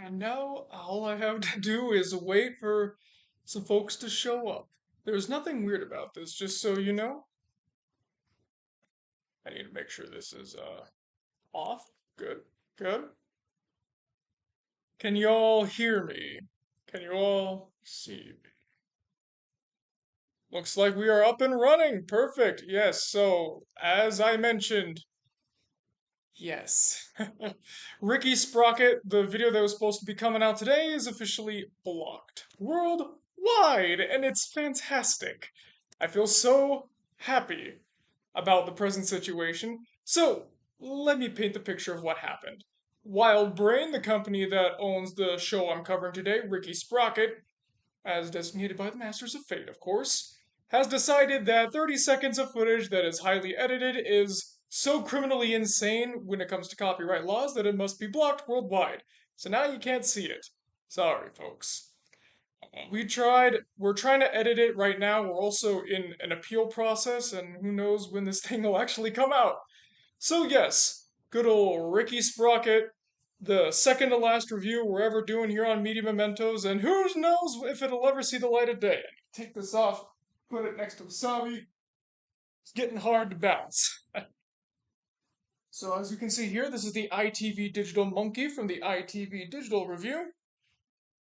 And now all I have to do is wait for some folks to show up. There's nothing weird about this, just so you know. I need to make sure this is off. Good. Good. Can you all hear me? Can you all see me? Looks like we are up and running. Perfect. Yes, so as I mentioned, yes. Ricky Sprocket, the video that was supposed to be coming out today, is officially blocked worldwide, and it's fantastic. I feel so happy about the present situation. So, let me paint the picture of what happened. Wild Brain, the company that owns the show I'm covering today, Ricky Sprocket, as designated by the Masters of Fate, of course, has decided that 30 seconds of footage that is highly edited is so criminally insane when it comes to copyright laws that it must be blocked worldwide. So now you can't see it. Sorry, folks. We're trying to edit it right now. We're also in an appeal process, and who knows when this thing will actually come out. So, yes, good old Ricky Sprocket, the second to last review we're ever doing here on Media Mementos, and who knows if it'll ever see the light of day. Take this off, put it next to Wasabi. It's getting hard to balance. So, as you can see here, this is the ITV Digital Monkey from the ITV Digital Review.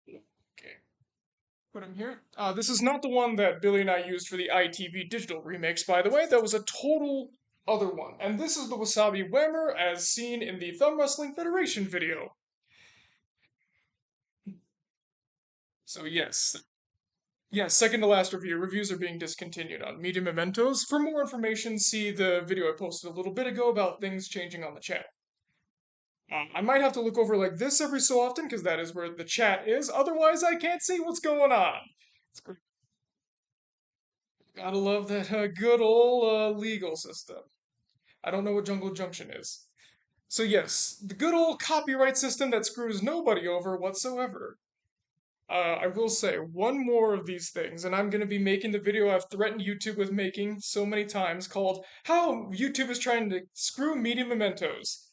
Okay, put him here. This is not the one that Billy and I used for the ITV Digital remakes, by the way. That was a total other one. And this is the Wasabi Whammer as seen in the Thumb Wrestling Federation video. So yes, second to last review. Reviews are being discontinued on Media Mementos. For more information, see the video I posted a little bit ago about things changing on the channel. I might have to look over like this every so often because that is where the chat is. Otherwise, I can't see what's going on. It's great. Gotta love that good old legal system. I don't know what Jungle Junction is. So yes, the good old copyright system that screws nobody over whatsoever. I will say one more of these things, and I'm going to be making the video I've threatened YouTube with making so many times called How YouTube is Trying to Screw Media Mementos.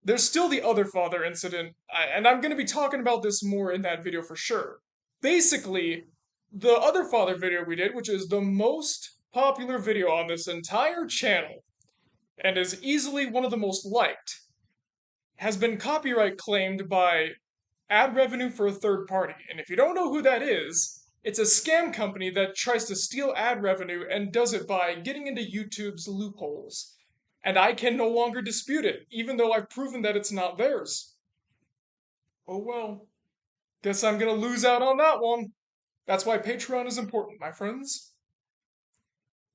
There's still the Other Father incident, and I'm going to be talking about this more in that video for sure. Basically, the Other Father video we did, which is the most popular video on this entire channel, and is easily one of the most liked, has been copyright claimed by ad revenue for a third party. And if you don't know who that is, it's a scam company that tries to steal ad revenue and does it by getting into YouTube's loopholes. And I can no longer dispute it, even though I've proven that it's not theirs. Oh well. Guess I'm gonna lose out on that one. That's why Patreon is important, my friends.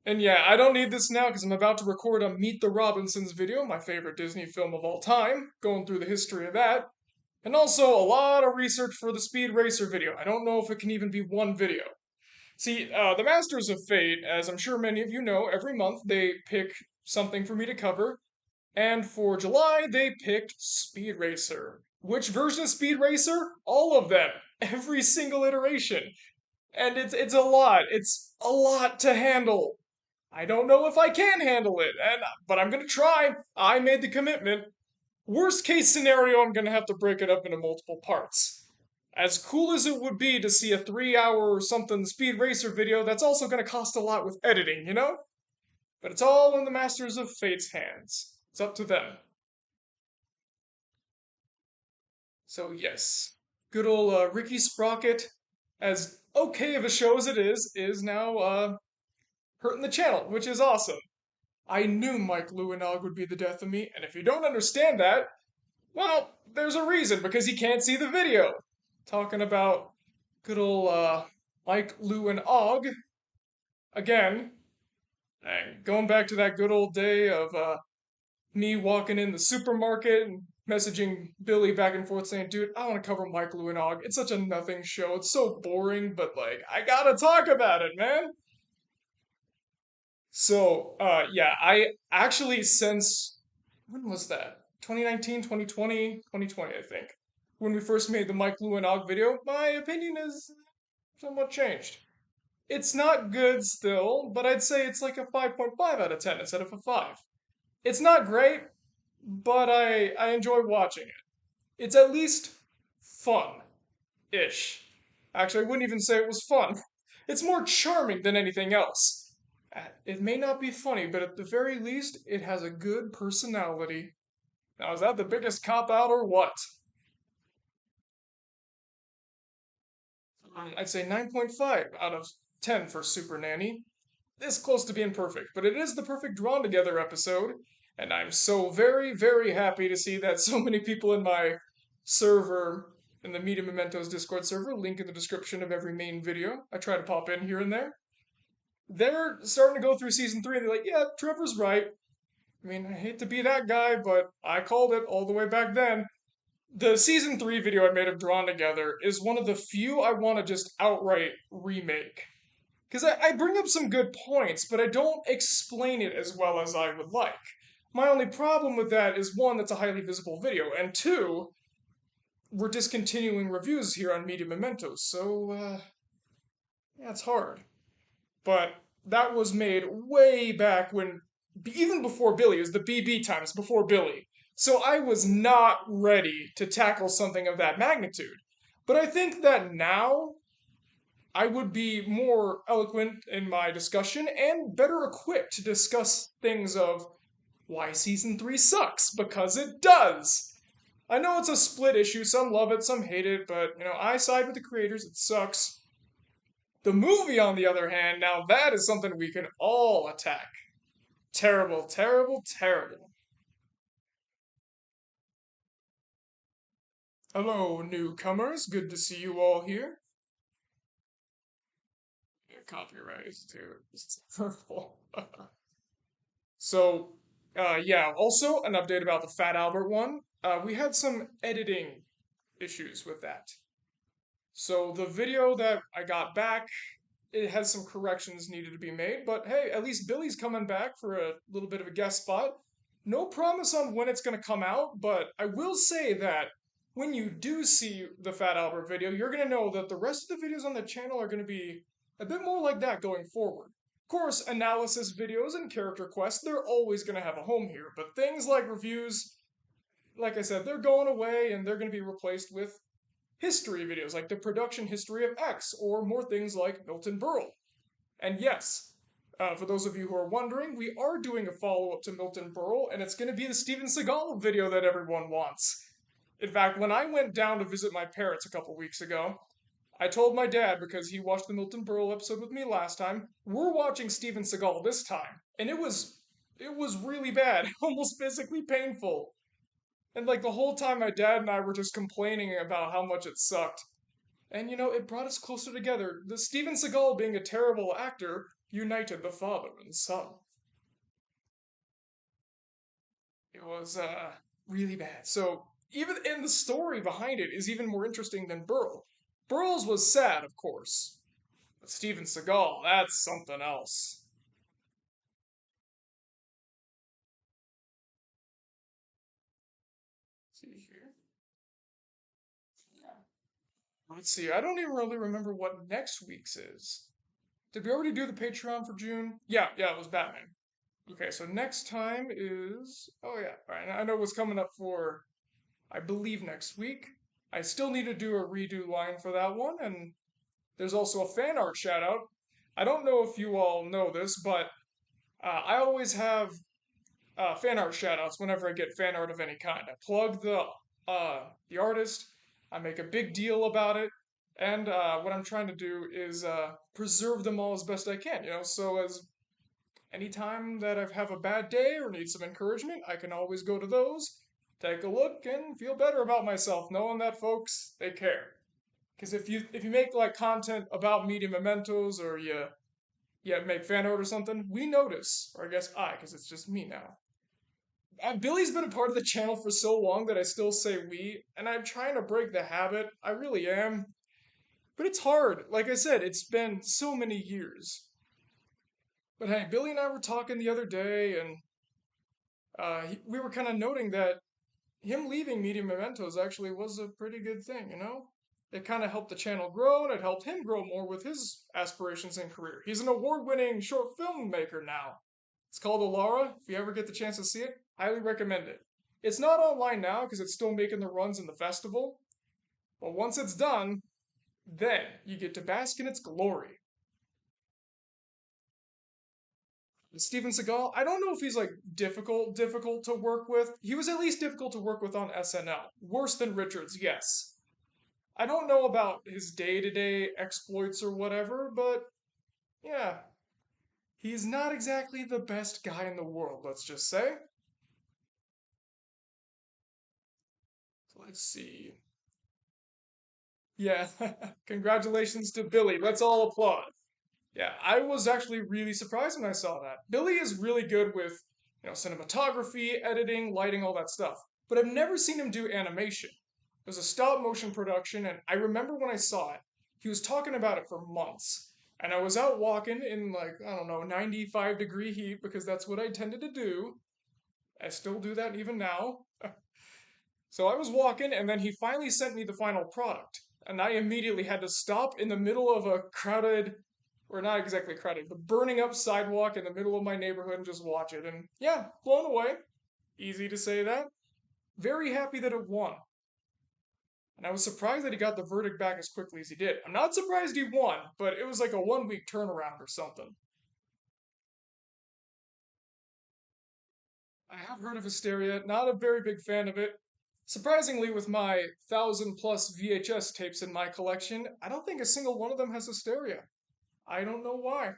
And yeah, I don't need this now because I'm about to record a Meet the Robinsons video, my favorite Disney film of all time, going through the history of that. And also a lot of research for the Speed Racer video. I don't know if it can even be one video. See, the Masters of Fate, as I'm sure many of you know, every month they pick something for me to cover. And for July, they picked Speed Racer. Which version of Speed Racer? All of them. Every single iteration. And it's a lot. It's a lot to handle. I don't know if I can handle it, but I'm gonna try. I made the commitment. Worst case scenario, I'm gonna have to break it up into multiple parts. As cool as it would be to see a 3 hour or something Speed Racer video, that's also gonna cost a lot with editing, you know? But it's all in the Masters of Fate's hands. It's up to them. So yes, good old Ricky Sprocket, as okay of a show as it is now hurting the channel, which is awesome. I knew Mike Lewinog would be the death of me, and if you don't understand that, well, there's a reason, because you can't see the video. Talking about good old Mike, Lou, and Og again, and going back to that good old day of me walking in the supermarket and messaging Billy back and forth saying, dude, I want to cover Mike, Lou, and Og. It's such a nothing show. It's so boring, but like, I gotta talk about it, man. So, yeah, I actually since when was that? 2019, 2020, 2020, I think. When we first made the Mike Lou and Og video, my opinion is somewhat changed. It's not good still, but I'd say it's like a 5.5 out of 10 instead of a 5. It's not great, but I enjoy watching it. It's at least Fun-ish. Actually, I wouldn't even say it was fun. It's more charming than anything else. It may not be funny, but at the very least, it has a good personality. Now, is that the biggest cop out or what? I'd say 9.5 out of 10 for Super Nanny. This close to being perfect, but it is the perfect drawn together episode, and I'm so very, very happy to see that so many people in my server, in the Media Mementos Discord server, link in the description of every main video. I try to pop in here and there. They're starting to go through season 3 and they're like, yeah, Trevor's right. I mean, I hate to be that guy, but I called it all the way back then. The season 3 video I made of Drawn Together is one of the few I want to just outright remake. Because I bring up some good points, but I don't explain it as well as I would like. My only problem with that is one, that's a highly visible video, and two, we're discontinuing reviews here on Media Mementos, so, yeah, it's hard. But that was made way back when, even before Billy, it was the BB times before Billy. So I was not ready to tackle something of that magnitude. But I think that now I would be more eloquent in my discussion and better equipped to discuss things of why season 3 sucks, because it does. I know it's a split issue, some love it, some hate it, but I side with the creators, it sucks. The movie, on the other hand, now that is something we can all attack. Terrible, terrible, terrible. Hello, newcomers. Good to see you all here. Yeah, copyright, dude. It's terrible. So, yeah, also an update about the Fat Albert one. We had some editing issues with that. So the video that I got back, it has some corrections needed to be made, but hey, at least Billy's coming back for a little bit of a guest spot. No promise on when it's going to come out, but I will say that when you do see the Fat Albert video, you're going to know that the rest of the videos on the channel are going to be a bit more like that going forward. Of course, analysis videos and character quests, they're always going to have a home here, but things like reviews, like I said, they're going away and they're going to be replaced with history videos like the production history of X or more things like Milton Berle. And yes, for those of you who are wondering, we are doing a follow up to Milton Berle, and it's going to be the Steven Seagal video that everyone wants. In fact, when I went down to visit my parents a couple weeks ago, I told my dad, because he watched the Milton Berle episode with me last time, we're watching Steven Seagal this time. And it was really bad, almost physically painful. And like the whole time my dad and I were just complaining about how much it sucked. And it brought us closer together. The Steven Seagal being a terrible actor united the father and son. It was really bad. So even in the story behind it is even more interesting than Burl. Burl's was sad, of course. But Steven Seagal, that's something else. Let's see here. Let's see. I don't even really remember what next week's is. Did we already do the Patreon for June? Yeah, it was Batman. Okay, so next time is. Oh, yeah. All right, I know what's coming up for, I believe, next week. I still need to do a redo line for that one, and there's also a fan art shout out. I don't know if you all know this, but I always have fan art shout outs whenever I get fan art of any kind. I plug the artist, I make a big deal about it, and what I'm trying to do is preserve them all as best I can, so as anytime that I have a bad day or need some encouragement, I can always go to those, take a look, and feel better about myself, knowing that folks, they care. Because if you make like content about Media Mementos or you make fan art or something, we notice, or I guess because it's just me now. Billy's been a part of the channel for so long that I still say we, and I'm trying to break the habit. I really am. But it's hard. Like I said, it's been so many years. But hey, Billy and I were talking the other day, and we were kind of noting that him leaving Media Mementos actually was a pretty good thing. It kind of helped the channel grow, and it helped him grow more with his aspirations and career. He's an award-winning short filmmaker now. It's called Alara. If you ever get the chance to see it, highly recommend it. It's not online now because it's still making the runs in the festival, But once it's done, then you get to bask in its glory. Steven Seagal, I don't know if he's like difficult to work with. He was at least difficult to work with on SNL. Worse than Richards, yes. I don't know about his day-to-day exploits or whatever, but yeah, he's not exactly the best guy in the world, let's just say. Let's see. Yeah, congratulations to Billy. Let's all applaud. Yeah, I was actually really surprised when I saw that. Billy is really good with, cinematography, editing, lighting, all that stuff. But I've never seen him do animation. It was a stop motion production, and I remember when I saw it, he was talking about it for months. And I was out walking in like, I don't know, 95-degree heat because that's what I tended to do. I still do that even now. So I was walking, and then he finally sent me the final product. And I immediately had to stop in the middle of a crowded, or not exactly crowded, but burning up sidewalk in the middle of my neighborhood and just watch it. And yeah, blown away. Easy to say that. Very happy that it won. And I was surprised that he got the verdict back as quickly as he did. I'm not surprised he won, but it was like a 1 week turnaround or something. I have heard of Hysteria, not a very big fan of it. Surprisingly, with my 1,000+ VHS tapes in my collection, I don't think a single one of them has Hysteria. I don't know why.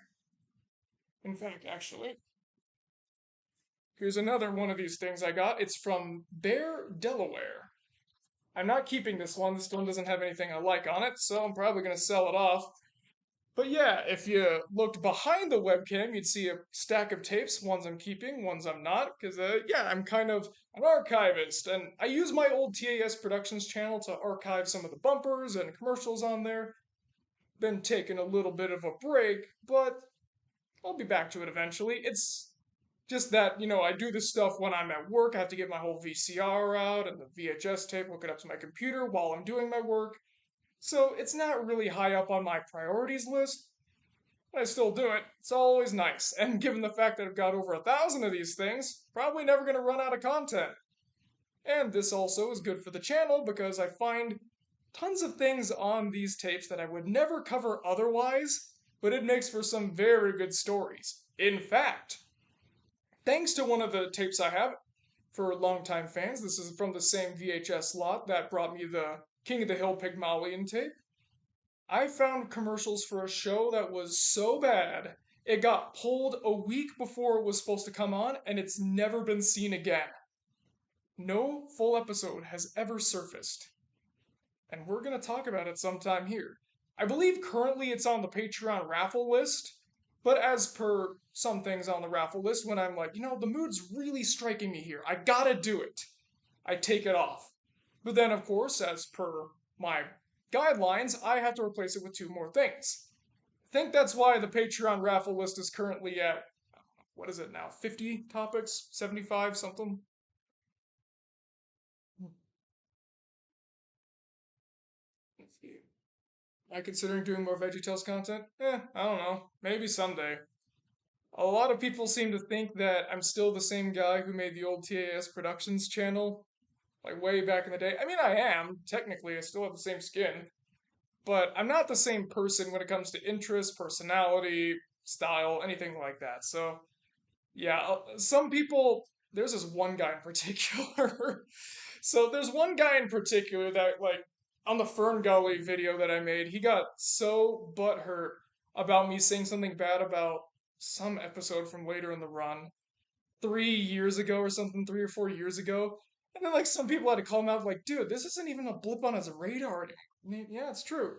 In fact, actually, here's another one of these things I got. It's from Bear, Delaware. I'm not keeping this one. This one doesn't have anything I like on it, so I'm probably going to sell it off. But yeah, if you looked behind the webcam, you'd see a stack of tapes. Ones I'm keeping, ones I'm not. Because, yeah, I'm kind of an archivist. And I use my old TAS Productions channel to archive some of the bumpers and commercials on there. Been taking a little bit of a break, but I'll be back to it eventually. It's just that, I do this stuff when I'm at work. I have to get my whole VCR out and the VHS tape, hook it up to my computer while I'm doing my work. So it's not really high up on my priorities list, but I still do it. It's always nice. And given the fact that I've got over 1,000 of these things, probably never going to run out of content. And this also is good for the channel because I find tons of things on these tapes that I would never cover otherwise, but it makes for some very good stories. In fact, thanks to one of the tapes I have for longtime fans, this is from the same VHS lot that brought me the King of the Hill Pygmalion tape. I found commercials for a show that was so bad, it got pulled a week before it was supposed to come on, and it's never been seen again. No full episode has ever surfaced. And we're going to talk about it sometime here. I believe currently it's on the Patreon raffle list, but as per some things on the raffle list, when I'm like, the mood's really striking me here, I gotta do it, I take it off. But then, of course, as per my guidelines, I have to replace it with two more things. I think that's why the Patreon raffle list is currently at, what is it now, 50 topics, 75, something? Am I considering doing more VeggieTales content? I don't know. Maybe someday. A lot of people seem to think that I'm still the same guy who made the old TAS Productions channel, like way back in the day. I mean, I am. Technically, I still have the same skin. But I'm not the same person when it comes to interest, personality, style, anything like that. So, yeah, some people, there's this one guy in particular. So, there's one guy in particular that, like, on the Fern Gully video that I made, he got so butthurt about me saying something bad about some episode from later in the run, 3 years ago or something, 3 or 4 years ago. And then, like, some people had to call him out, like, dude, this isn't even a blip on his radar. Yeah, it's true.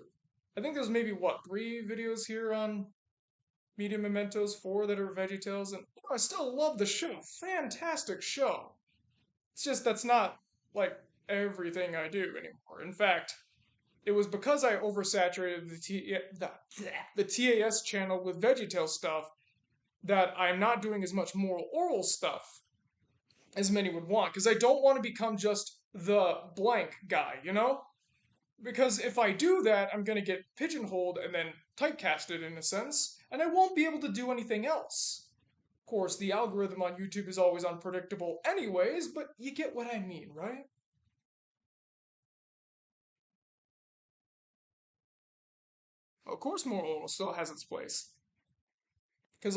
I think there's maybe, what, 3 videos here on Media Mementos, 4 that are VeggieTales, and I still love the show. Fantastic show. It's just that's not, like, everything I do anymore. In fact, it was because I oversaturated the TAS channel with VeggieTales stuff that I'm not doing as much moral oral stuff as many would want because I don't want to become just the blank guy, Because if I do that, I'm going to get pigeonholed and then typecasted in a sense, and I won't be able to do anything else. Of course, the algorithm on YouTube is always unpredictable, anyways, but you get what I mean, right? Of course, Moral Oral still has its place. Because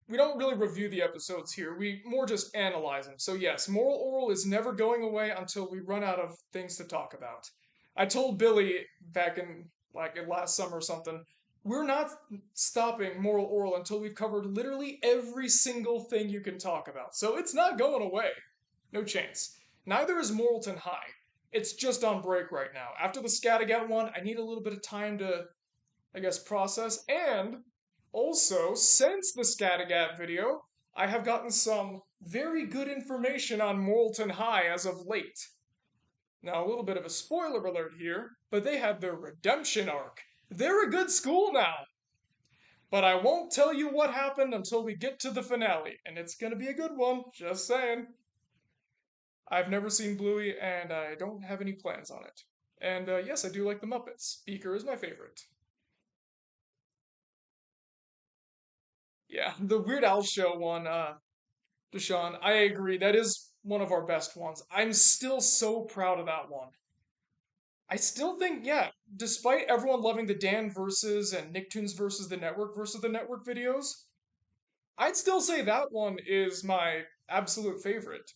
we don't really review the episodes here. We more just analyze them. So yes, Moral Oral is never going away until we run out of things to talk about. I told Billy back in last summer or something, we're not stopping Moral Oral until we've covered literally every single thing you can talk about. So it's not going away. No chance. Neither is Moralton High. It's just on break right now. After the Scattergat one, I need a little bit of time to, I guess, process. And also, since the Scattergat video, I have gotten some very good information on Moralton High as of late. Now, a little bit of a spoiler alert here, but they had their redemption arc. They're a good school now. But I won't tell you what happened until we get to the finale, and it's gonna be a good one, just saying. I've never seen Bluey, and I don't have any plans on it. And yes, I do like the Muppets. Beaker is my favorite. Yeah, the Weird Al show one, Deshaun, I agree. That is one of our best ones. I'm still so proud of that one. I still think, yeah, despite everyone loving the Dan versus and Nicktoons versus the network videos, I'd still say that one is my absolute favorite.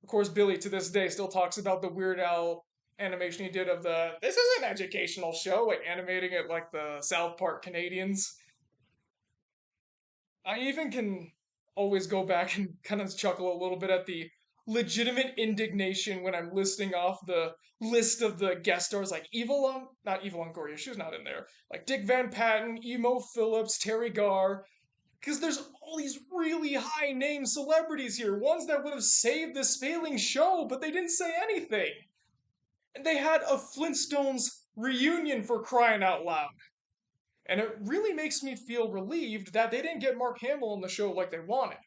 Of course, Billy to this day still talks about the Weird Al animation he did of this is an educational show, like animating it like the South Park Canadians. I even can always go back and kind of chuckle a little bit at the legitimate indignation when I'm listing off the list of the guest stars, like not Eva Longoria, she was not in there, like Dick Van Patten, Emo Phillips, Terry Garr, because there's all these really high name celebrities here, ones that would have saved this failing show, but they didn't say anything. And they had a Flintstones reunion for crying out loud. And it really makes me feel relieved that they didn't get Mark Hamill on the show like they wanted.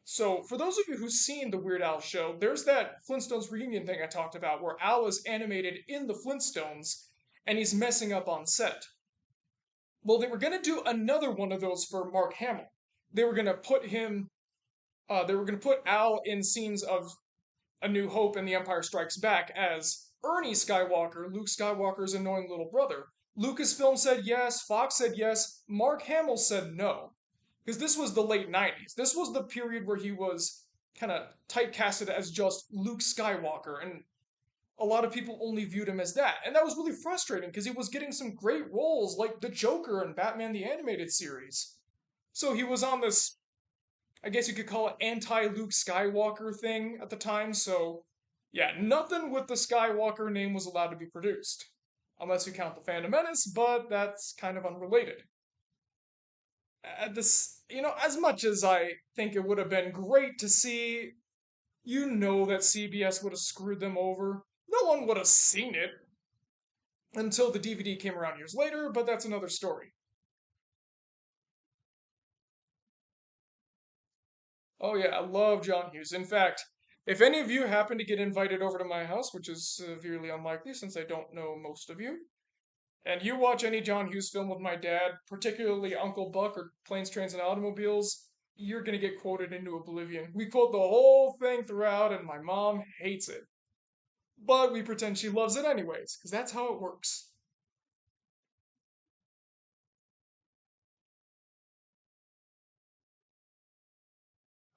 So for those of you who've seen the Weird Al show, there's that Flintstones reunion thing I talked about where Al is animated in the Flintstones and he's messing up on set. Well, they were gonna do another one of those for Mark Hamill. They were gonna put him, they were gonna put Al in scenes of A New Hope and The Empire Strikes Back as Ernie Skywalker, Luke Skywalker's annoying little brother. Lucasfilm said yes, Fox said yes, Mark Hamill said no. Because this was the late 90s. This was the period where he was kind of typecasted as just Luke Skywalker, and a lot of people only viewed him as that. And that was really frustrating because he was getting some great roles like the Joker in Batman the Animated Series. So he was on this, I guess you could call it anti Luke Skywalker thing at the time. So, yeah, nothing with the Skywalker name was allowed to be produced. Unless you count the Phantom Menace, but that's kind of unrelated. As much as I think it would have been great to see, that CBS would have screwed them over. No one would have seen it until the DVD came around years later, but that's another story. Oh yeah, I love John Hughes. In fact, if any of you happen to get invited over to my house, which is severely unlikely since I don't know most of you, and you watch any John Hughes film with my dad, particularly Uncle Buck or Planes, Trains, and Automobiles, you're gonna get quoted into oblivion. We quote the whole thing throughout, and my mom hates it. But we pretend she loves it anyways, because that's how it works.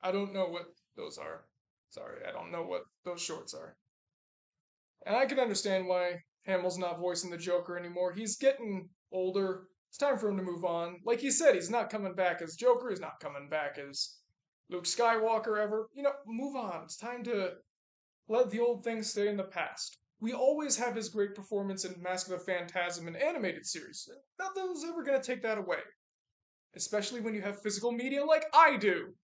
I don't know what those are. Sorry, I don't know what those shorts are. And I can understand why Hamill's not voicing the Joker anymore. He's getting older. It's time for him to move on. Like he said, he's not coming back as Joker. He's not coming back as Luke Skywalker ever. Move on. It's time to let the old things stay in the past. We always have his great performance in Mask of the Phantasm and animated series. Nothing's ever going to take that away. Especially when you have physical media like I do.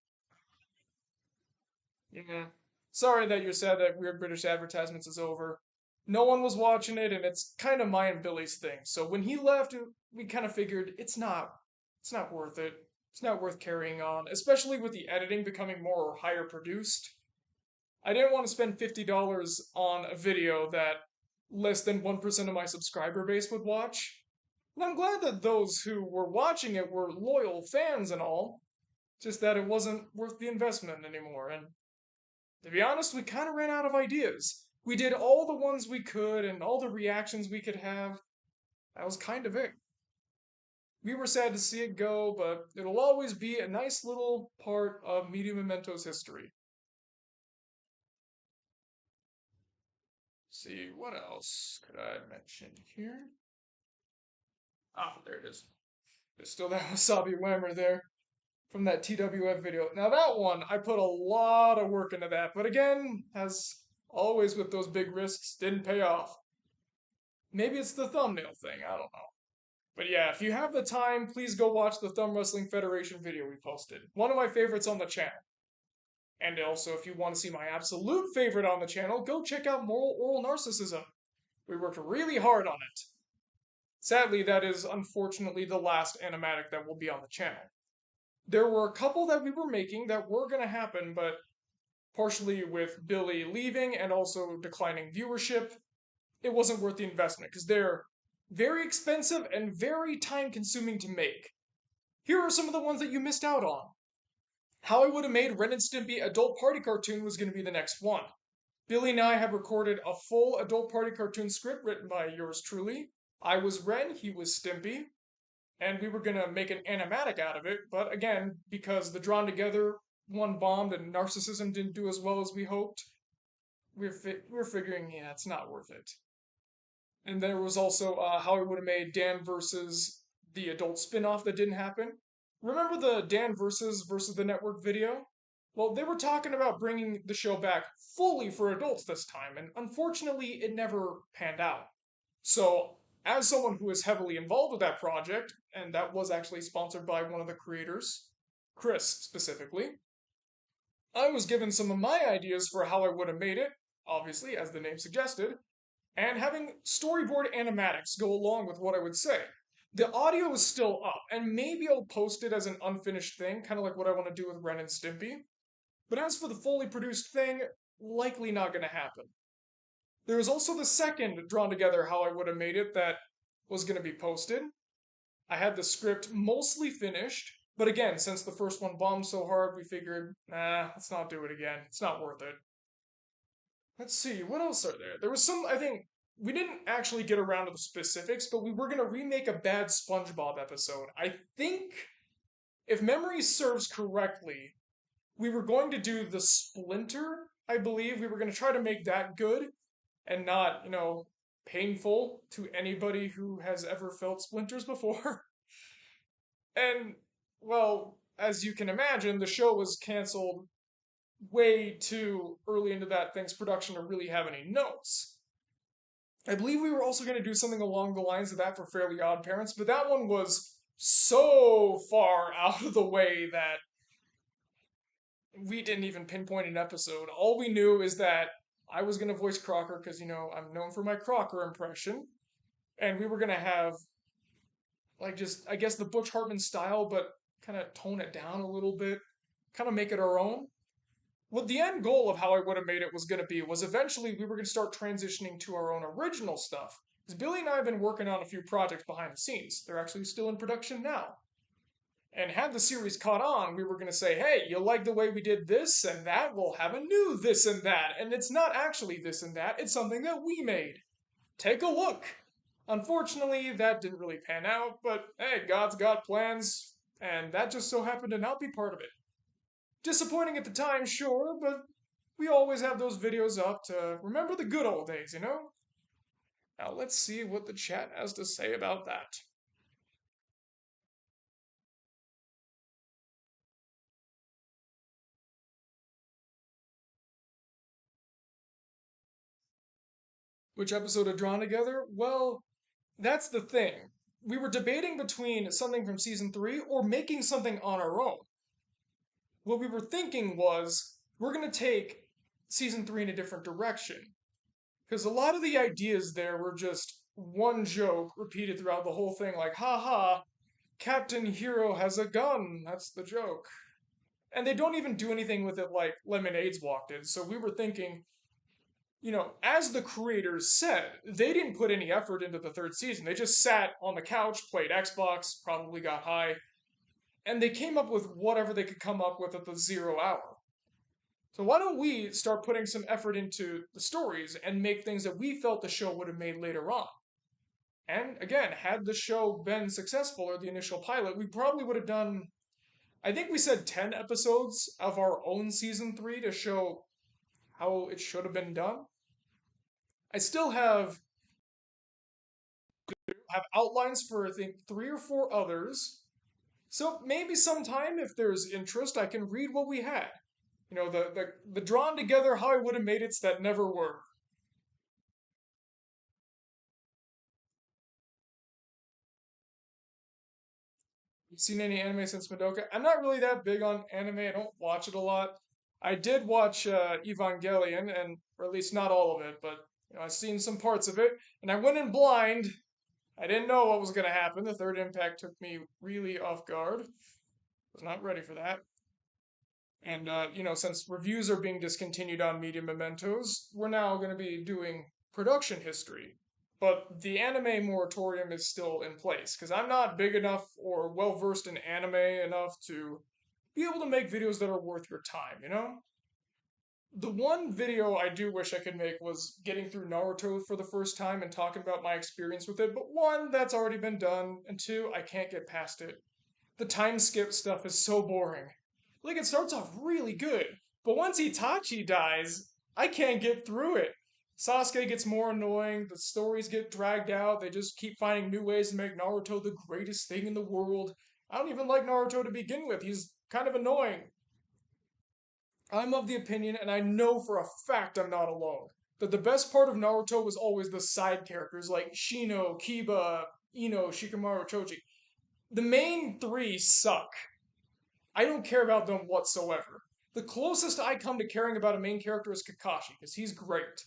Yeah. Sorry that you're sad that Weird British Advertisements is over. No one was watching it, and it's kind of my and Billy's thing. So when he left, we kind of figured it's not worth it. It's not worth carrying on, especially with the editing becoming more higher produced. I didn't want to spend $50 on a video that less than 1% of my subscriber base would watch. And I'm glad that those who were watching it were loyal fans and all, just that it wasn't worth the investment anymore. And to be honest, we kind of ran out of ideas. We did all the ones we could and all the reactions we could have. That was kind of it. We were sad to see it go, but it'll always be a nice little part of Media Memento's history. See, what else could I mention here? Ah, there it is. There's still that Wasabi Whammer there from that TWF video. Now that one, I put a lot of work into that, but again, as always with those big risks, didn't pay off. Maybe it's the thumbnail thing, I don't know. But yeah, if you have the time, please go watch the Thumb Wrestling Federation video we posted. One of my favorites on the channel. And also, if you want to see my absolute favorite on the channel, go check out Moral Oral Narcissism. We worked really hard on it. Sadly, that is unfortunately the last animatic that will be on the channel. There were a couple that we were making that were going to happen, but partially with Billy leaving and also declining viewership, it wasn't worth the investment because they're very expensive and very time consuming to make. Here are some of the ones that you missed out on. How I Would Have Made Ren and Stimpy Adult Party Cartoon was going to be the next one. Billy and I had recorded a full adult party cartoon script written by yours truly. I was Ren, he was Stimpy, and we were going to make an animatic out of it, but again, because the Drawn Together one bombed and Narcissism didn't do as well as we hoped, we're figuring, yeah, it's not worth it. And there was also How I Would Have Made Dan versus the adult spin-off that didn't happen. Remember the Dan versus the network video? Well, they were talking about bringing the show back fully for adults this time, and unfortunately, it never panned out. So, as someone who is heavily involved with that project, and that was actually sponsored by one of the creators, Chris specifically, I was given some of my ideas for how I would have made it, obviously, as the name suggested, and having storyboard animatics go along with what I would say. The audio is still up, and maybe I'll post it as an unfinished thing, kind of like what I want to do with Ren and Stimpy. But as for the fully produced thing, likely not going to happen. There was also the second Drawn Together How I Would Have Made It that was going to be posted. I had the script mostly finished, but again, since the first one bombed so hard, we figured, nah, let's not do it again. It's not worth it. Let's see, what else are there? There was some, I think, we didn't actually get around to the specifics, but we were going to remake a bad SpongeBob episode. I think, if memory serves correctly, we were going to do the Splinter, I believe. We were going to try to make that good and not, painful to anybody who has ever felt splinters before. And, well, as you can imagine, the show was canceled way too early into that thing's production to really have any notes. I believe we were also going to do something along the lines of that for Fairly Odd Parents, but that one was so far out of the way that we didn't even pinpoint an episode. All we knew is that I was going to voice Crocker because, I'm known for my Crocker impression. And we were going to have, like, just, I guess, the Butch Hartman style, but kind of tone it down a little bit, kind of make it our own. What the end goal of How I Would Have Made It was going to be was eventually we were going to start transitioning to our own original stuff. Because Billy and I have been working on a few projects behind the scenes. They're actually still in production now. And had the series caught on, we were going to say, hey, you like the way we did this and that? We'll have a new this and that. And it's not actually this and that, it's something that we made. Take a look. Unfortunately, that didn't really pan out, but hey, God's got plans, and that just so happened to not be part of it. Disappointing at the time, sure, but we always have those videos up to remember the good old days, Now let's see what the chat has to say about that. Which episode of Drawn Together? Well, that's the thing. We were debating between something from season 3 or making something on our own. What we were thinking was we're going to take season 3 in a different direction. Because a lot of the ideas there were just one joke repeated throughout the whole thing, like, ha ha, Captain Hero has a gun. That's the joke. And they don't even do anything with it like Lemonade's walked in. So we were thinking, as the creators said, they didn't put any effort into the third season. They just sat on the couch, played Xbox, probably got high, and they came up with whatever they could come up with at the 0 hour. So why don't we start putting some effort into the stories and make things that we felt the show would have made later on? And again, had the show been successful or the initial pilot, we probably would have done, I think we said 10 episodes of our own season 3 to show how it should have been done. I still have outlines for I think 3 or 4 others. So maybe sometime if there's interest, I can read what we had. You know, the drawn together how I would have made it that never were. You seen any anime since Madoka? I'm not really that big on anime. I don't watch it a lot. I did watch Evangelion, and or at least not all of it, but I've seen some parts of it, and I went in blind. I didn't know what was going to happen. The third impact took me really off guard. Was not ready for that. And since reviews are being discontinued on Media Mementos, we're now going to be doing production history. But the anime moratorium is still in place because I'm not big enough or well versed in anime enough to be able to make videos that are worth your time, you know? The one video I do wish I could make was getting through Naruto for the first time and talking about my experience with it, but one, that's already been done, and two, I can't get past it. The time skip stuff is so boring. Like, it starts off really good, but once Itachi dies, I can't get through it. Sasuke gets more annoying, the stories get dragged out, they just keep finding new ways to make Naruto the greatest thing in the world. I don't even like Naruto to begin with, he's kind of annoying. I'm of the opinion, and I know for a fact I'm not alone, that the best part of Naruto was always the side characters like Shino, Kiba, Ino, Shikamaru, Choji. The main three suck. I don't care about them whatsoever. The closest I come to caring about a main character is Kakashi, because he's great.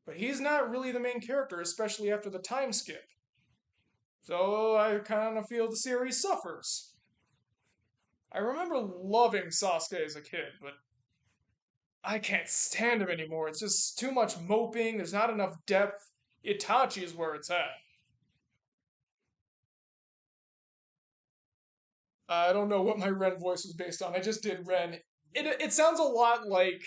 But he's not really the main character, especially after the time skip. So I kind of feel the series suffers. I remember loving Sasuke as a kid, but I can't stand him anymore. It's just too much moping, there's not enough depth. Itachi is where it's at. I don't know what my Ren voice was based on. I just did Ren. It sounds a lot like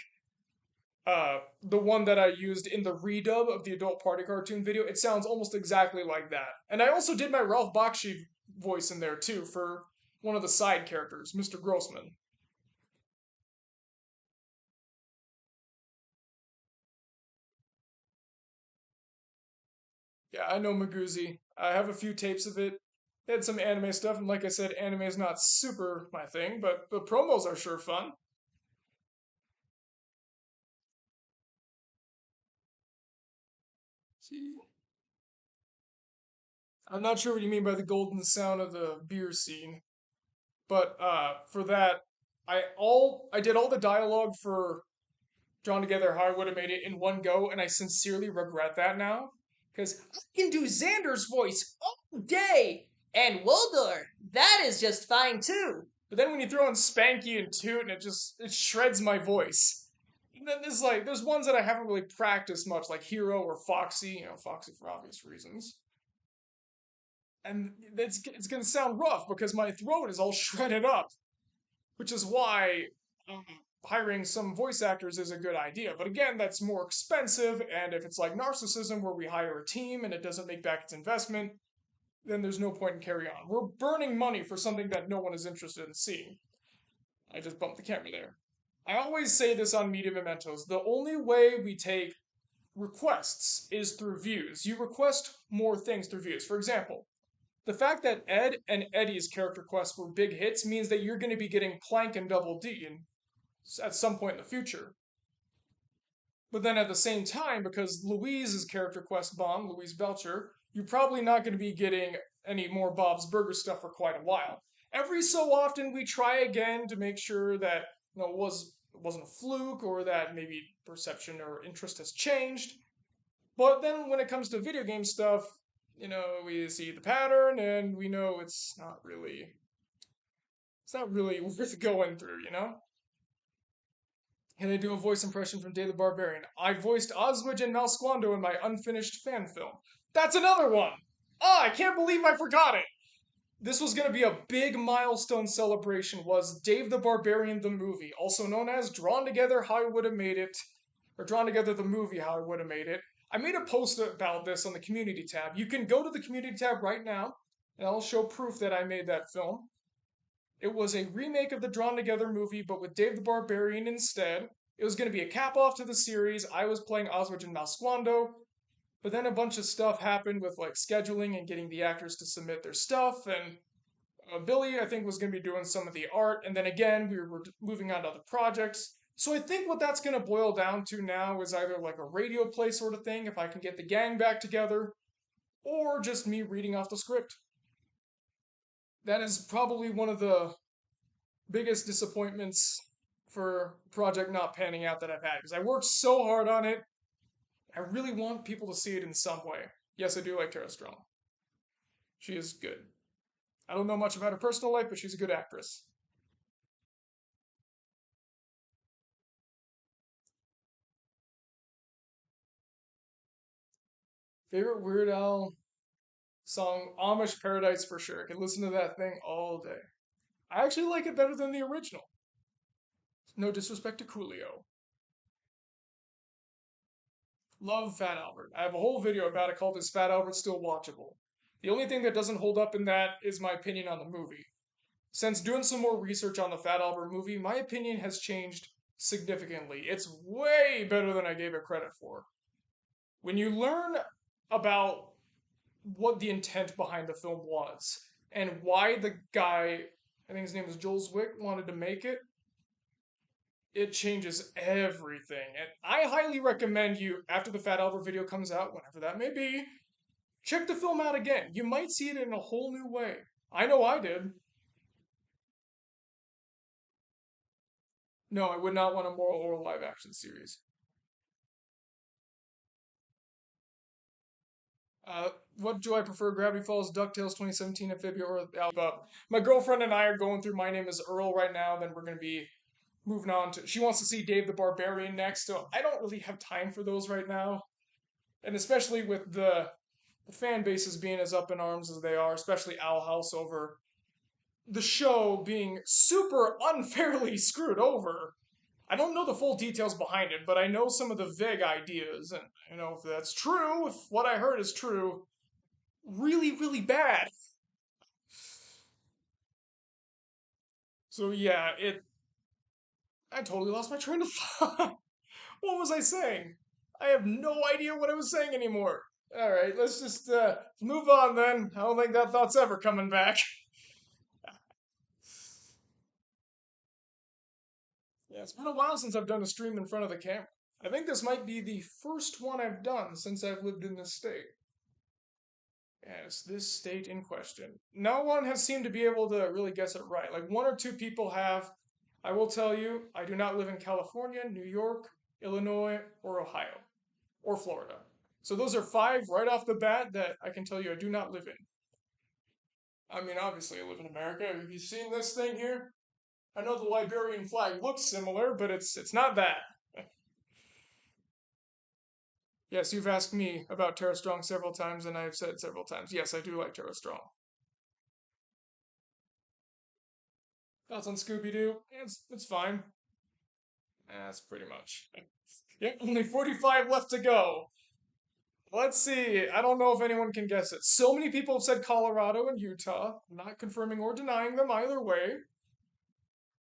the one that I used in the redub of the Adult Party cartoon video. It sounds almost exactly like that. And I also did my Ralph Bakshi voice in there too for one of the side characters, Mr. Grossman. Yeah, I know Maguzi. I have a few tapes of it. They had some anime stuff, and like I said, anime is not super my thing, but the promos are sure fun. See, I'm not sure what you mean by the golden sound of the beer scene, but for that, I did all the dialogue for Drawn Together How I Would Have Made It in one go, and I sincerely regret that now because I can do Xander's voice all day. And Waldor, that is just fine too. But then when you throw in Spanky and Toot, and it shreds my voice. And then there's ones that I haven't really practiced much, like Hero or Foxy, Foxy for obvious reasons. And it's gonna sound rough because my throat is all shredded up, which is why um, hiring some voice actors is a good idea. But again, that's more expensive, and if it's like Narcissism, where we hire a team and it doesn't make back its investment, then there's no point in carry on. We're burning money for something that no one is interested in seeing. I just bumped the camera there. I always say this on Media Mementos. The only way we take requests is through views. You request more things through views. For example, the fact that Ed and Eddie's character quests were big hits means that you're going to be getting Plank and Double D at some point in the future. But then at the same time, because Louise's character quest bomb, Louise Belcher, you're probably not going to be getting any more Bob's Burger stuff for quite a while. Every so often, we try again to make sure that it wasn't a fluke or that maybe perception or interest has changed. But then when it comes to video game stuff, we see the pattern and we know it's not really worth going through. Can I do a voice impression from Day the Barbarian? I voiced Oswidge and Malsquando in my unfinished fan film. That's another one! I can't believe I forgot it! This was going to be a big milestone celebration was Dave the Barbarian the movie, also known as Drawn Together How I Would Have Made It, or Drawn Together the movie How I Would Have Made It. I made a post about this on the community tab. You can go to the community tab right now, and I'll show proof that I made that film. It was a remake of the Drawn Together movie, but with Dave the Barbarian instead. It was going to be a cap off to the series. I was playing Oswald and Malsquando, but then a bunch of stuff happened with like scheduling and getting the actors to submit their stuff, and Billy, I think, was going to be doing some of the art, and then again, we were moving on to other projects. So I think what that's going to boil down to now is either like a radio play sort of thing, if I can get the gang back together, or just me reading off the script. That is probably one of the biggest disappointments for project not panning out that I've had, because I worked so hard on it. I really want people to see it in some way. Yes, I do like Tara Strong. She is good. I don't know much about her personal life, but she's a good actress. Favorite Weird Al song? Amish Paradise for sure. I can listen to that thing all day. I actually like it better than the original. No disrespect to Coolio. Love Fat Albert. I have a whole video about it called Is Fat Albert Still Watchable? The only thing that doesn't hold up in that is my opinion on the movie. Since doing some more research on the Fat Albert movie, my opinion has changed significantly. It's way better than I gave it credit for. When you learn about what the intent behind the film was and why the guy, I think his name is Joel Zwick, wanted to make it, it changes everything. And I highly recommend you, after the Fat Albert video comes out, whenever that may be, check the film out again. You might see it in a whole new way. I know I did. No, I would not want a Moral Orel live action series. What do I prefer? Gravity Falls, DuckTales 2017, Amphibia, or Alibaba? My girlfriend and I are going through My Name is Earl right now. Then we're going to be moving on to. She wants to see Dave the Barbarian next, so I don't really have time for those right now. And especially with the fan bases being as up in arms as they are, especially Owl House over the show being super unfairly screwed over. I don't know the full details behind it, but I know some of the vague ideas, and you know if that's true, if what I heard is true, really, really bad. So yeah, I totally lost my train of thought. What was I saying? I have no idea what I was saying anymore. All right, let's just move on then. I don't think that thought's ever coming back. Yeah, it's been a while since I've done a stream in front of the camera. I think this might be the first one I've done since I've lived in this state. Yes, this state in question. No one has seemed to be able to really guess it right. Like one or two people have. I will tell you, I do not live in California, New York, Illinois, or Ohio, or Florida. So those are five right off the bat that I can tell you I do not live in. I mean, obviously I live in America. Have you seen this thing here? I know the Liberian flag looks similar, but it's not that. Yes, you've asked me about Tara Strong several times, and I've said several times, yes, I do like Tara Strong. Thoughts on Scooby Doo? It's fine. That's pretty much. Yeah, only 45 left to go. Let's see. I don't know if anyone can guess it. So many people have said Colorado and Utah. I'm not confirming or denying them either way.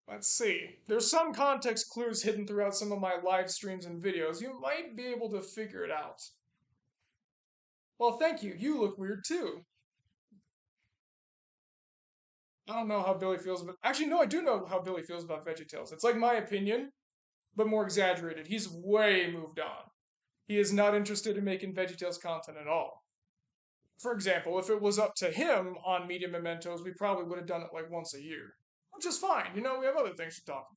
Let's see. There's some context clues hidden throughout some of my live streams and videos. You might be able to figure it out. Well, thank you. You look weird too. I don't know how Billy feels about. Actually, no, I do know how Billy feels about VeggieTales. It's like my opinion, but more exaggerated. He's way moved on. He is not interested in making VeggieTales content at all. For example, if it was up to him on Media Mementos, we probably would have done it like once a year. Which is fine. You know, we have other things to talk about.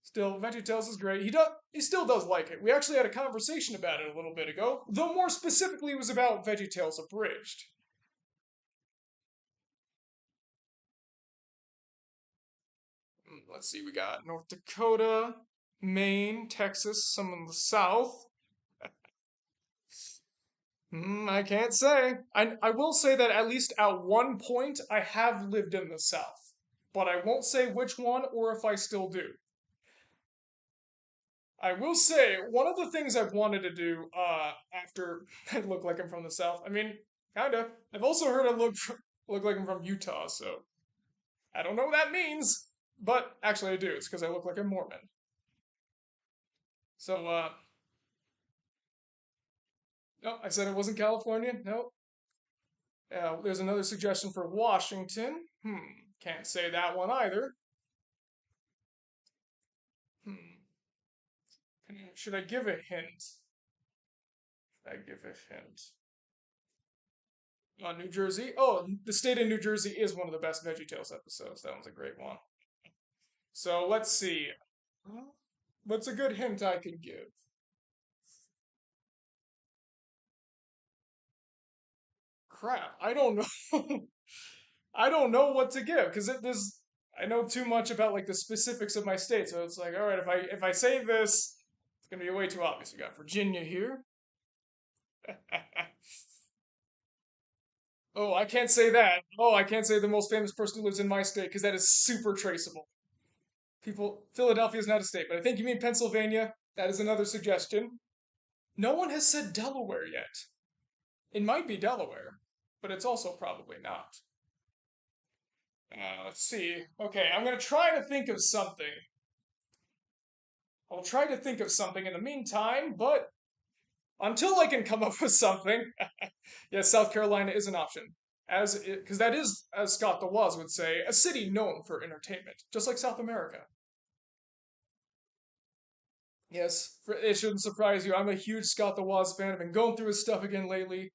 Still, VeggieTales is great. He still does like it. We actually had a conversation about it a little bit ago, though more specifically it was about VeggieTales Abridged. Let's see, we got North Dakota, Maine, Texas, some in the South. I can't say. I will say that at least at one point I have lived in the South, but I won't say which one or if I still do. I will say, one of the things I've wanted to do, after I look like I'm from the South, I mean, kinda. I've also heard look like I'm from Utah, so I don't know what that means. But actually I do, it's because I look like a Mormon. So, no, I said it wasn't California. No. There's another suggestion for Washington. Can't say that one either. Hmm, should I give a hint? Should I give a hint? New Jersey. Oh, the state of New Jersey is one of the best VeggieTales episodes. That one's a great one. So let's see. What's a good hint I could give? Crap, I don't know. I don't know what to give because this. I know too much about like the specifics of my state, so it's like, all right, if I say this, it's gonna be way too obvious. We got Virginia here. Oh, I can't say that. Oh, I can't say the most famous person who lives in my state because that is super traceable. Philadelphia is not a state, but I think you mean Pennsylvania. That is another suggestion. No one has said Delaware yet. It might be Delaware, but it's also probably not. Let's see. Okay, I'm gonna try to think of something. I'll try to think of something in the meantime, but until I can come up with something, yes, South Carolina is an option. Because that is, as Scott the Woz would say, a city known for entertainment, just like South America. Yes, it shouldn't surprise you. I'm a huge Scott the Woz fan. I've been going through his stuff again lately.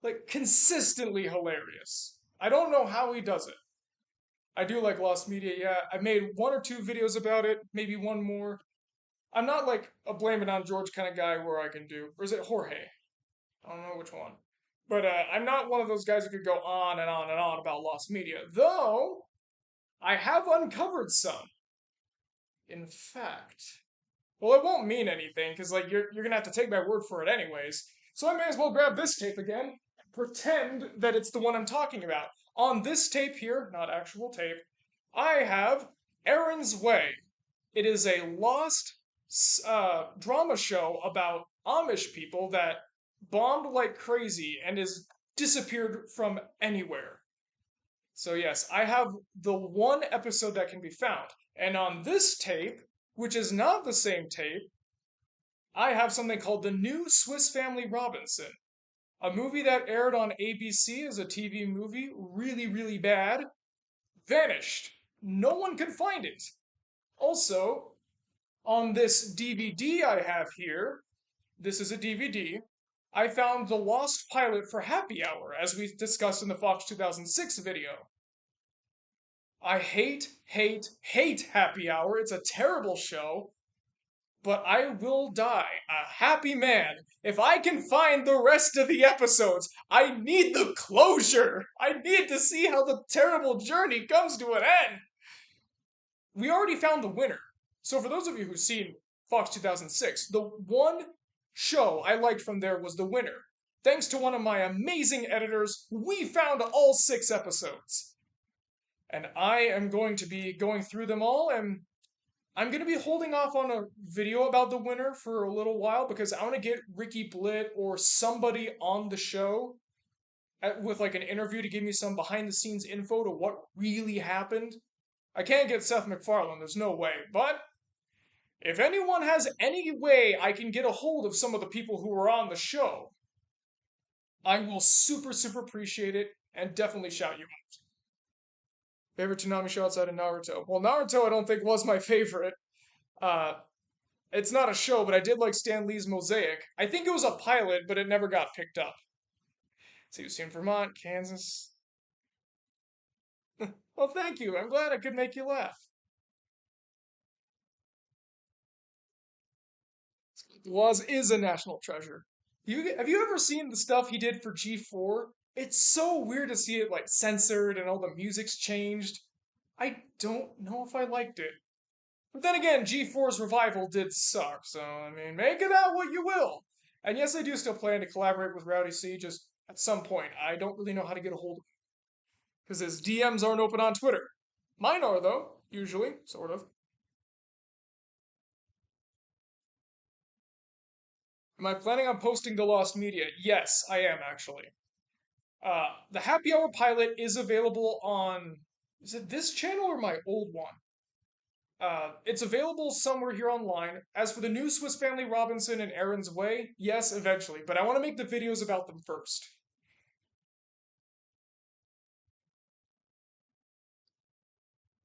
Like, consistently hilarious. I don't know how he does it. I do like Lost Media, yeah. I made one or two videos about it, maybe one more. I'm not like a blame it on George kind of guy where I can do. Or is it Jorge? I don't know which one. But I'm not one of those guys who could go on and on and on about Lost Media. Though, I have uncovered some. In fact, well, it won't mean anything because like you're gonna have to take my word for it anyways. So I may as well grab this tape again, pretend that it's the one I'm talking about. On this tape here, not actual tape, I have Aaron's Way. It is a lost drama show about Amish people that bombed like crazy and is disappeared from anywhere. So yes, I have the one episode that can be found. And on this tape, which is not the same tape, I have something called The New Swiss Family Robinson, a movie that aired on ABC as a TV movie, really, really bad, vanished. No one could find it. Also, on this DVD I have here, this is a DVD, I found the lost pilot for Happy Hour, as we discussed in the Fox 2006 video. I hate Happy Hour. It's a terrible show, but I will die a happy man if I can find the rest of the episodes. I need the closure. I need to see how the terrible journey comes to an end. We already found the winner. So for those of you who've seen Fox 2006, the one show I liked from there was The Winner. Thanks to one of my amazing editors, we found all 6 episodes. And I am going to be going through them all, and I'm going to be holding off on a video about The Winner for a little while because I want to get Ricky Blitt or somebody on the show with like an interview to give me some behind the scenes info to what really happened. I can't get Seth MacFarlane, there's no way, but if anyone has any way I can get a hold of some of the people who were on the show, I will super appreciate it and definitely shout you out. Favorite Toonami show outside of Naruto? Well, Naruto I don't think was my favorite. Uh, it's not a show, but I did like Stan Lee's Mosaic. I think it was a pilot, but it never got picked up. So you've seen Vermont, Kansas. Well, thank you. I'm glad I could make you laugh. Woz is a national treasure. Have you ever seen the stuff he did for G4? It's so weird to see it like censored and all the music's changed. I don't know if I liked it. But then again, G4's revival did suck, so I mean, make it out what you will. And yes, I do still plan to collaborate with Rowdy C, just at some point. I don't really know how to get a hold of him. Because his DMs aren't open on Twitter. Mine are, though, usually, sort of. Am I planning on posting to Lost Media? Yes, I am actually. The Happy Hour pilot is available on. Is it this channel or my old one? It's available somewhere here online. As for the new Swiss Family Robinson and Aaron's Way, yes, eventually, but I want to make the videos about them first.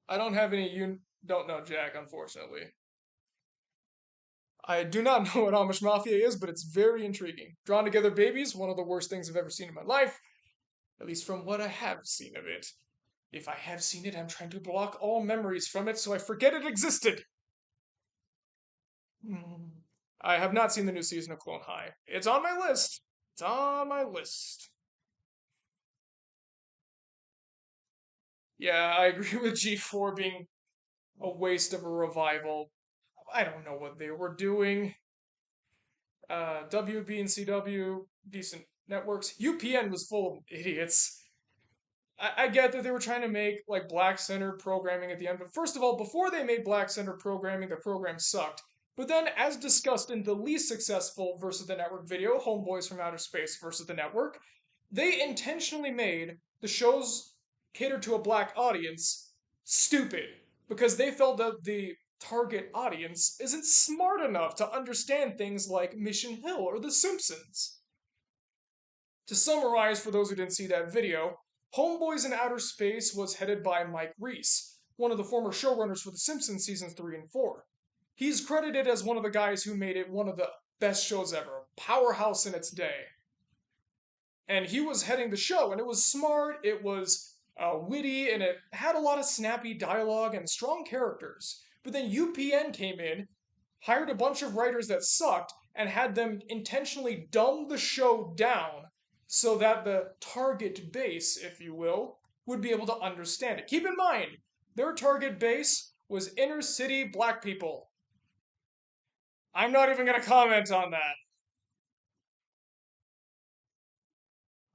I don't have any you don't know Jack, unfortunately. I do not know what Amish Mafia is, but it's very intriguing. Drawn Together Babies, one of the worst things I've ever seen in my life, at least from what I have seen of it. If I have seen it, I'm trying to block all memories from it so I forget it existed. I have not seen the new season of Clone High. It's on my list. It's on my list. Yeah, I agree with G4 being a waste of a revival. I don't know what they were doing. WB and CW, decent networks. UPN was full of idiots. I get that they were trying to make like black centered programming at the end, but first of all, before they made black centered programming, the program sucked. But then, as discussed in the least successful versus the network video, Homeboys from Outer Space versus the network, they intentionally made the shows catered to a black audience stupid because they felt that the target audience isn't smart enough to understand things like Mission Hill or The Simpsons. To summarize, for those who didn't see that video, Homeboys in Outer Space was headed by Mike Reiss, one of the former showrunners for The Simpsons seasons 3 and 4. He's credited as one of the guys who made it one of the best shows ever, powerhouse in its day. And he was heading the show, and it was smart, it was witty, and it had a lot of snappy dialogue and strong characters. But then UPN came in, hired a bunch of writers that sucked, and had them intentionally dumb the show down so that the target base, if you will, would be able to understand it. Keep in mind, their target base was inner city black people. I'm not even going to comment on that.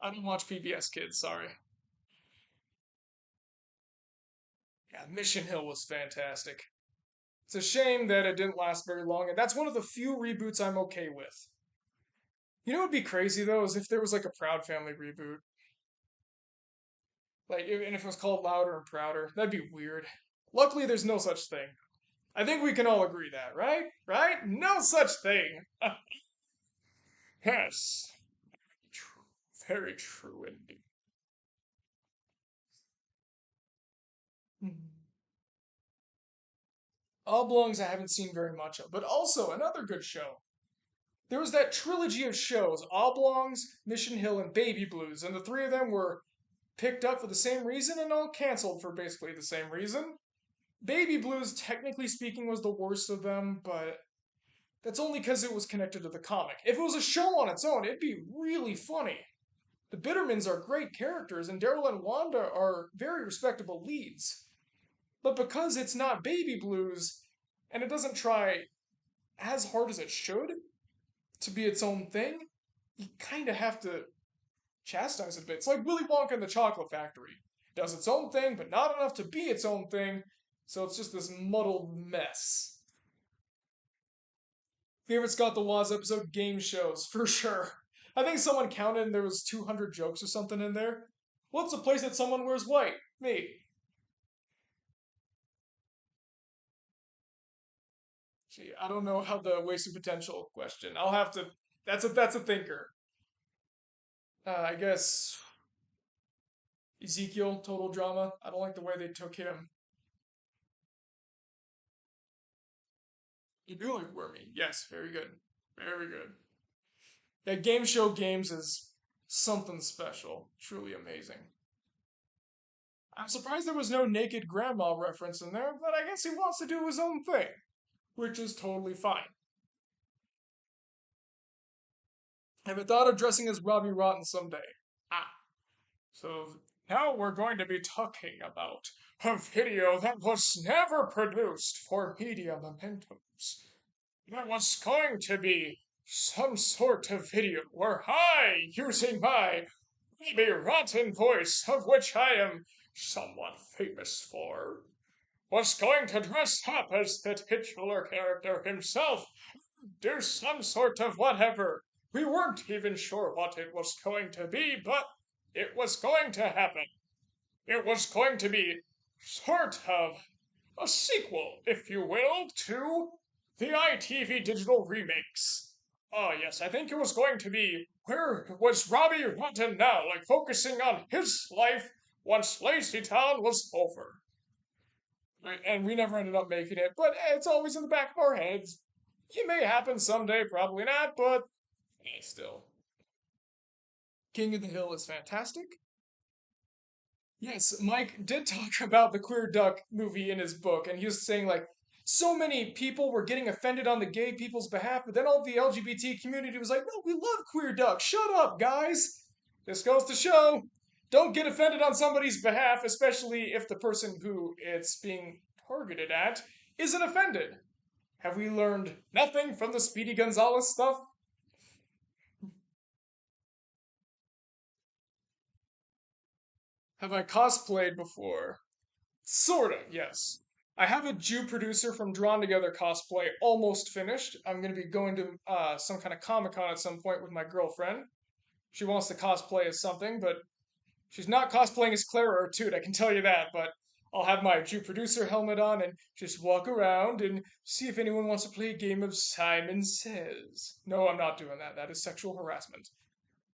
I don't watch PBS Kids, sorry. Yeah, Mission Hill was fantastic. It's a shame that it didn't last very long, and that's one of the few reboots I'm okay with. You know what would be crazy though is if there was like a Proud Family reboot. Like, and if it was called Louder and Prouder, that'd be weird. Luckily, there's no such thing. I think we can all agree that, right? Right? No such thing. Yes. True. Very true indeed. Oblongs I haven't seen very much of, but also another good show. There was that trilogy of shows, Oblongs, Mission Hill, and Baby Blues, and the three of them were picked up for the same reason and all canceled for basically the same reason. Baby Blues, technically speaking, was the worst of them, but that's only because it was connected to the comic. If it was a show on its own, it'd be really funny. The Bittermans are great characters, and Daryl and Wanda are very respectable leads. But because it's not Baby Blues, and it doesn't try as hard as it should to be its own thing, you kind of have to chastise it a bit. It's like Willy Wonka and the Chocolate Factory. It does its own thing, but not enough to be its own thing, so it's just this muddled mess. Favorite Scott the Woz episode? Game shows, for sure. I think someone counted and there was 200 jokes or something in there. What's a place that someone wears white? Me. Gee, I don't know how the wasted potential question. I'll have to. That's a thinker. I guess Ezekiel, total drama. I don't like the way they took him. You do like Wormy. Yes, very good. Very good. Yeah, Game Show Games is something special. Truly amazing. I'm surprised there was no naked grandma reference in there, but I guess he wants to do his own thing, which is totally fine. I have a thought of dressing as Robbie Rotten someday. Ah, so now we're going to be talking about a video that was never produced for media mementos. There was going to be some sort of video where I, using my Robbie Rotten voice, of which I am somewhat famous for, was going to dress up as the titular character himself, do some sort of whatever. We weren't even sure what it was going to be, but it was going to happen. It was going to be sort of a sequel, if you will, to the ITV digital remakes. Oh, yes, I think it was going to be where was Robbie Rotten now, like focusing on his life once Lazy Town was over. And we never ended up making it, but it's always in the back of our heads. It may happen someday, probably not, but still. King of the Hill is fantastic. Yes, Mike did talk about the Queer Duck movie in his book, and he was saying, like, so many people were getting offended on the gay people's behalf, but then all the LGBT community was like, no, we love Queer Duck. Shut up, guys. This goes to show don't get offended on somebody's behalf, especially if the person who it's being targeted at isn't offended. Have we learned nothing from the Speedy Gonzalez stuff? Have I cosplayed before? Sorta, yes. I have a Jew producer from Drawn Together cosplay almost finished. I'm going to be going to some kind of Comic Con at some point with my girlfriend. She wants to cosplay as something, but she's not cosplaying as Clara or Toot, I can tell you that. But I'll have my Jew producer helmet on and just walk around and see if anyone wants to play a game of Simon Says. No, I'm not doing that. That is sexual harassment.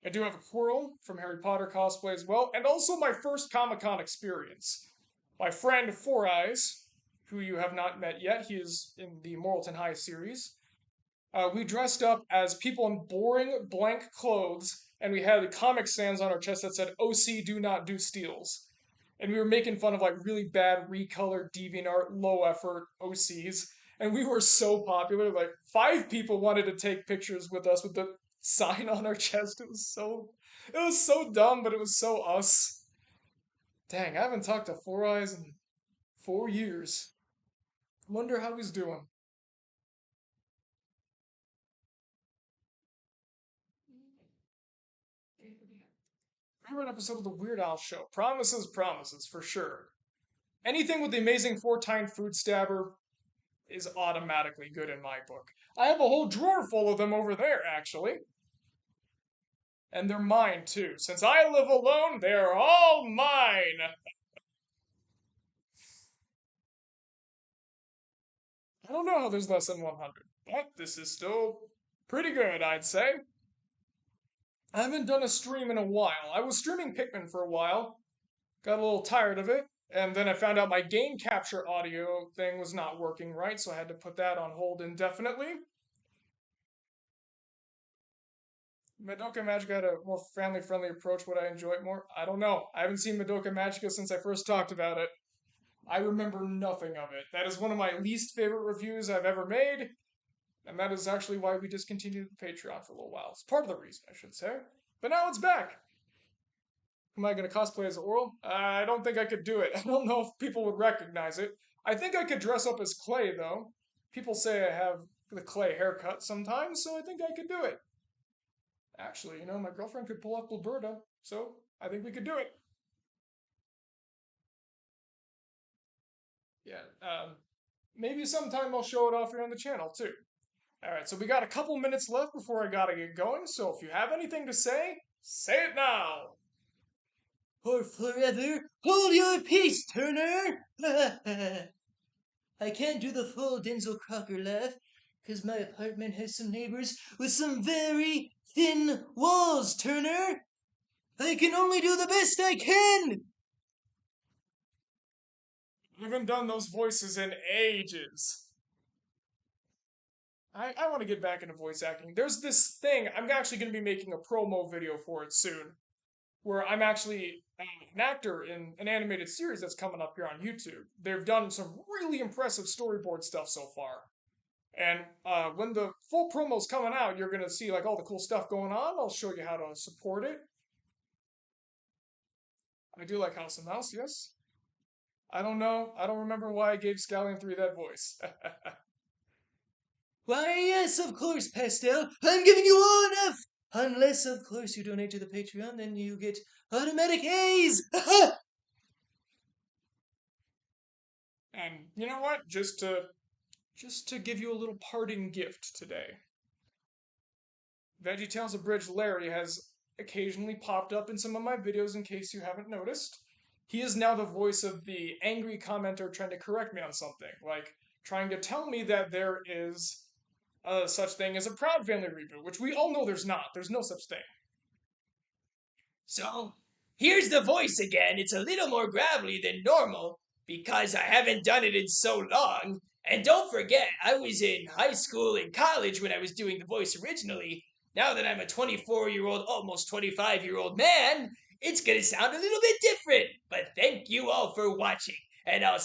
I do have a Quirrell from Harry Potter cosplay as well, and also my first Comic Con experience. My friend Four Eyes, who you have not met yet, he is in the Moralton High series. We dressed up as people in boring blank clothes, and we had comic stands on our chest that said "OC Do Not Do Steals," and we were making fun of like really bad recolored DeviantArt low effort OCs. And we were so popular, like 5 people wanted to take pictures with us with the sign on our chest. It was so dumb, but it was so us. Dang, I haven't talked to Four Eyes in 4 years. Wonder how he's doing. Favorite episode of the Weird Al Show? Promises, promises, for sure. Anything with the amazing four-tined food stabber is automatically good in my book. I have a whole drawer full of them over there, actually. And they're mine, too. Since I live alone, they're all mine! I don't know how there's less than 100, but this is still pretty good, I'd say. I haven't done a stream in a while. I was streaming Pikmin for a while, got a little tired of it, and then I found out my game capture audio thing was not working right, so I had to put that on hold indefinitely. Madoka Magica had a more family-friendly approach. Would I enjoy it more? I don't know. I haven't seen Madoka Magica since I first talked about it. I remember nothing of it. That is one of my least favorite reviews I've ever made, and that is actually why we discontinued the Patreon for a little while. It's part of the reason, I should say. But now it's back. Am I going to cosplay as Oral? I don't think I could do it. I don't know if people would recognize it. I think I could dress up as Clay, though. People say I have the Clay haircut sometimes, so I think I could do it. Actually, my girlfriend could pull off Gilberta, so I think we could do it. Yeah, maybe sometime I'll show it off here on the channel, too. Alright, so we got a couple minutes left before I gotta get going, so if you have anything to say it now! For forever, hold your peace, Turner! I can't do the full Denzel Crocker laugh, because my apartment has some neighbors with some very thin walls, Turner! I can only do the best I can! I haven't done those voices in ages. I want to get back into voice acting. There's this thing, I'm actually going to be making a promo video for it soon, where I'm actually an actor in an animated series that's coming up here on YouTube. They've done some really impressive storyboard stuff so far. And when the full promo's coming out, you're going to see like all the cool stuff going on. I'll show you how to support it. I do like House of Mouse, yes. I don't know. I don't remember why I gave Scallion 3 that voice. Why, yes, of course, Pastel. I'm giving you all enough! Unless, of course, you donate to the Patreon, then you get automatic A's! And you know what? Just to just to give you a little parting gift today. VeggieTales Abridged Larry has occasionally popped up in some of my videos in case you haven't noticed. He is now the voice of the angry commenter trying to correct me on something, like trying to tell me that there is a such thing as a Proud Family reboot, which we all know there's not. There's no such thing. So, here's the voice again. It's a little more gravelly than normal because I haven't done it in so long. And don't forget, I was in high school and college when I was doing the voice originally. Now that I'm a 24-year-old, almost 25-year-old man, it's gonna sound a little bit different. But thank you all for watching, and I'll